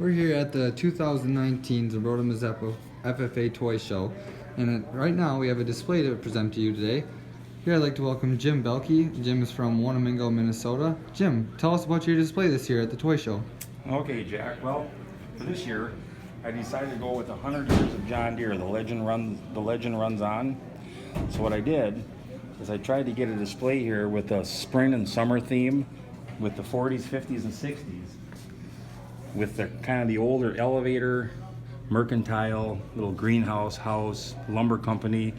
We're here at the 2019 Zumbrota Mazeppa FFA Toy Show, and right now we have a display to present to you today. Here I'd like to welcome Jim Beulke. Jim is from Wanamingo, Minnesota. Jim, tell us about your display this year at the toy show. Okay, Jack. Well, for this year, I decided to go with 100 years of John Deere. The legend runs on. So what I did is I tried to get a display here with a spring and summer theme, with the 40s, 50s, and 60s, with the kind of the older elevator, mercantile, little greenhouse, house, lumber company,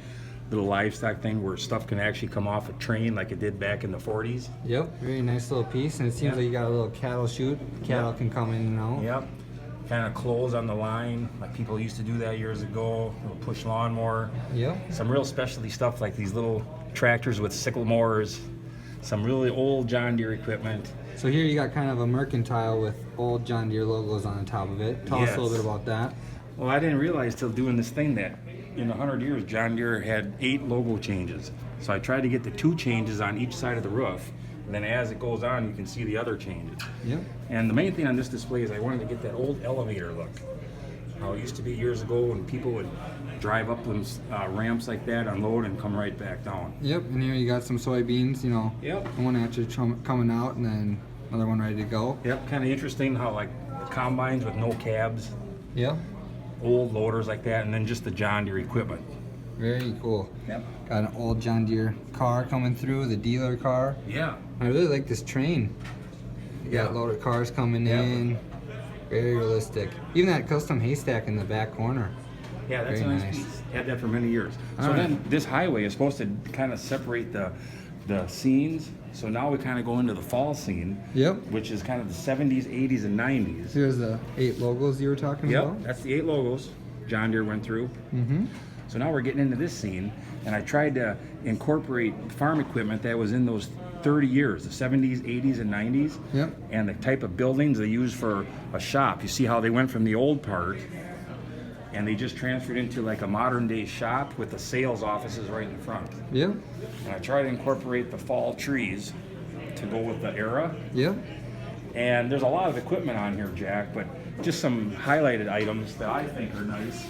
little livestock thing where stuff can actually come off a train like it did back in the 40s. Yep, very nice little piece, and it seems like you got a little cattle chute. Cattle can come in and out. Yep. Kind of clothes on the line, like people used to do that years ago. Little push lawnmower. Yep. Some real specialty stuff like these little tractors with sickle mowers. Some really old John Deere equipment. So here you got kind of a mercantile with old John Deere logos on the top of it. Tell us a little bit about that. Well, I didn't realize till doing this thing that in 100 years John Deere had 8 logo changes. So I tried to get the 2 changes on each side of the roof. And then as it goes on, you can see the other changes. Yep. And the main thing on this display is I wanted to get that old elevator look. How it used to be years ago when people would drive up them ramps like that, unload, and come right back down. Yep, and here you got some soybeans, you know. Yep. One actually coming out and then another one ready to go. Yep, kind of interesting how like combines with no cabs, Yep. old loaders like that, and then just the John Deere equipment. Very cool. Yep. Got an old John Deere car coming through, the dealer car. Yeah. I really like this train. You got loaded cars coming in. Very realistic. Even that custom haystack in the back corner. Yeah, that's Very a nice piece. Had that for many years. So then this highway is supposed to kind of separate the scenes. So now we kind of go into the fall scene. Yep. Which is kind of the 70s, 80s, and 90s. Here's the 8 logos you were talking about. Yep, that's the 8 logos John Deere went through. Mm-hmm. So now we're getting into this scene, and I tried to incorporate farm equipment that was in those 30 years, the 70s, 80s, and 90s. Yep. And the type of buildings they used for a shop. You see how they went from the old part, and they just transferred into like a modern day shop with the sales offices right in front. Yep. And I tried to incorporate the fall trees to go with the era. Yep. And there's a lot of equipment on here, Jack, but just some highlighted items that I think are nice.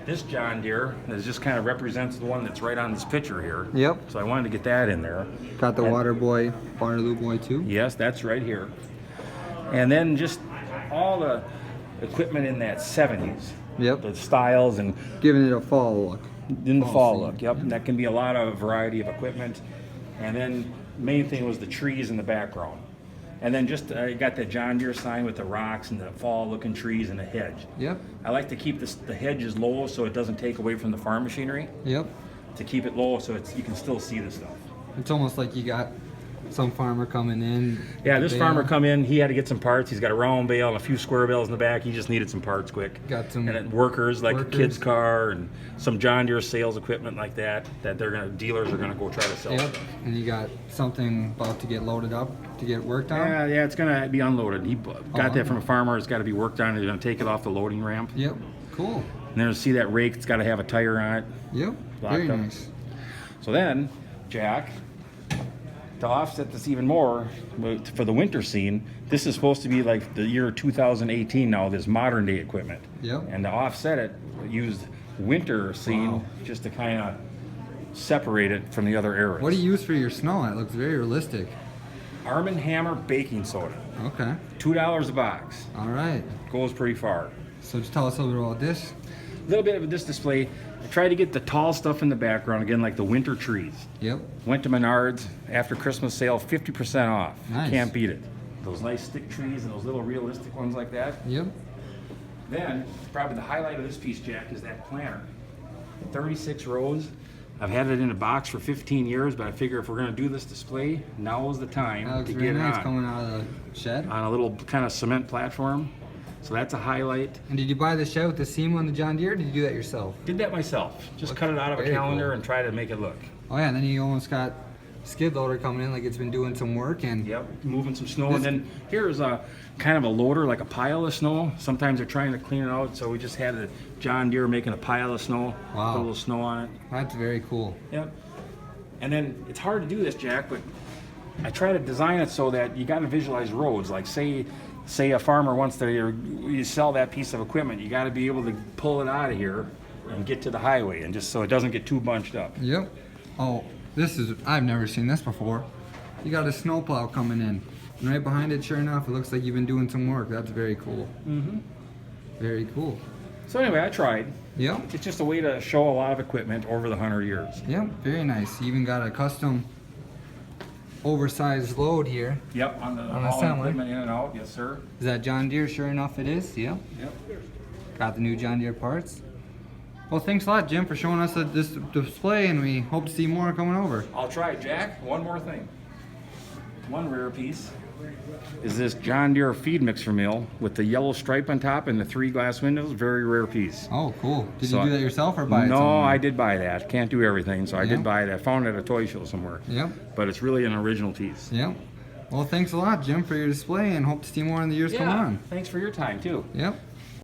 This John Deere is just kind of represents the one that's right on this picture here. Yep. So I wanted to get that in there. Got the Water Boy, Waterloo Boy too. Yes, that's right here. And then just all the equipment in that 70s. Yep. The styles and Giving it a fall look. in the fall scene. look. Yep. And that can be a lot of variety of equipment. And then main thing was the trees in the background. And then just I got the John Deere sign with the rocks and the fall-looking trees and the hedge. Yep. I like to keep the hedges low so it doesn't take away from the farm machinery. Yep. To keep it low so you can still see the stuff. It's almost like you got some farmer coming in. Yeah, this farmer come in, he had to get some parts. He's got a round bale and a few square bales in the back. He just needed some parts quick. Got some and then workers, like a kid's car and some John Deere sales equipment like that dealers are gonna go try to sell. Yep. And you got something about to get loaded up to get worked on. Yeah, it's gonna be unloaded. He got that from a farmer. It's got to be worked on. He's gonna take it off the loading ramp. Yep. Cool. And then see that rake. It's got to have a tire on it. Yep. Very nice. So then, Jack, to offset this even more, for the winter scene, this is supposed to be like the year 2018 now, this modern day equipment. Yep. And to offset it, used winter scene just to kind of separate it from the other eras. What do you use for your snow? It looks very realistic. Arm & Hammer baking soda. Okay. $2 a box. All right. Goes pretty far. So just tell us a little bit about this. A little bit of this display. I tried to get the tall stuff in the background, again, like the winter trees. Yep. Went to Menards, after Christmas sale, 50% off. Nice. Can't beat it. Those nice stick trees and those little realistic ones like that. Yep. Then, probably the highlight of this piece, Jack, is that planter. 36 rows. I've had it in a box for 15 years, but I figure if we're going to do this display, now is the time That looks to very get it nice on. coming out of the shed. On a little kind of cement platform. So that's a highlight. And did you buy the shed with the seam on the John Deere, or did you do that yourself? Did that myself. Just cut it out of a Very calendar cool. and try to make it look. Oh yeah, and then you almost got skid loader coming in like it's been doing some work. And Yep, moving some snow. And then here's a kind of a loader, like a pile of snow. Sometimes they're trying to clean it out, so we just had a John Deere making a pile of snow. Wow. Put a little snow on it. That's very cool. Yep. And then it's hard to do this, Jack, but I try to design it so that you got to visualize roads. Like say say a farmer wants to, you sell that piece of equipment, you got to be able to pull it out of here and get to the highway, and just so it doesn't get too bunched up. Yep. Oh, I've never seen this before. You got a snowplow coming in. And right behind it, sure enough, it looks like you've been doing some work. That's very cool. Mm-hmm. Very cool. So anyway, I tried. Yep. It's just a way to show a lot of equipment over the 100 years. Yep, very nice. You even got a custom oversized load here. Yep, on the assembly. equipment in and out, yes sir. Is that John Deere? Sure enough it is. Yep. Yep. Got the new John Deere parts. Well, thanks a lot, Jim, for showing us this display, and we hope to see more coming over. I'll try, Jack. One more thing. One rare piece is this John Deere feed mixer mill with the yellow stripe on top and the 3 glass windows. Very rare piece. Oh, cool. Did So you do that yourself or buy it No, somewhere? I did buy that. Can't do everything, so I Yeah. did buy it. I found it at a toy show somewhere. Yep. But it's really an original piece. Yep. Well, thanks a lot, Jim, for your display, and hope to see more in the years coming on. Thanks for your time too. Yep.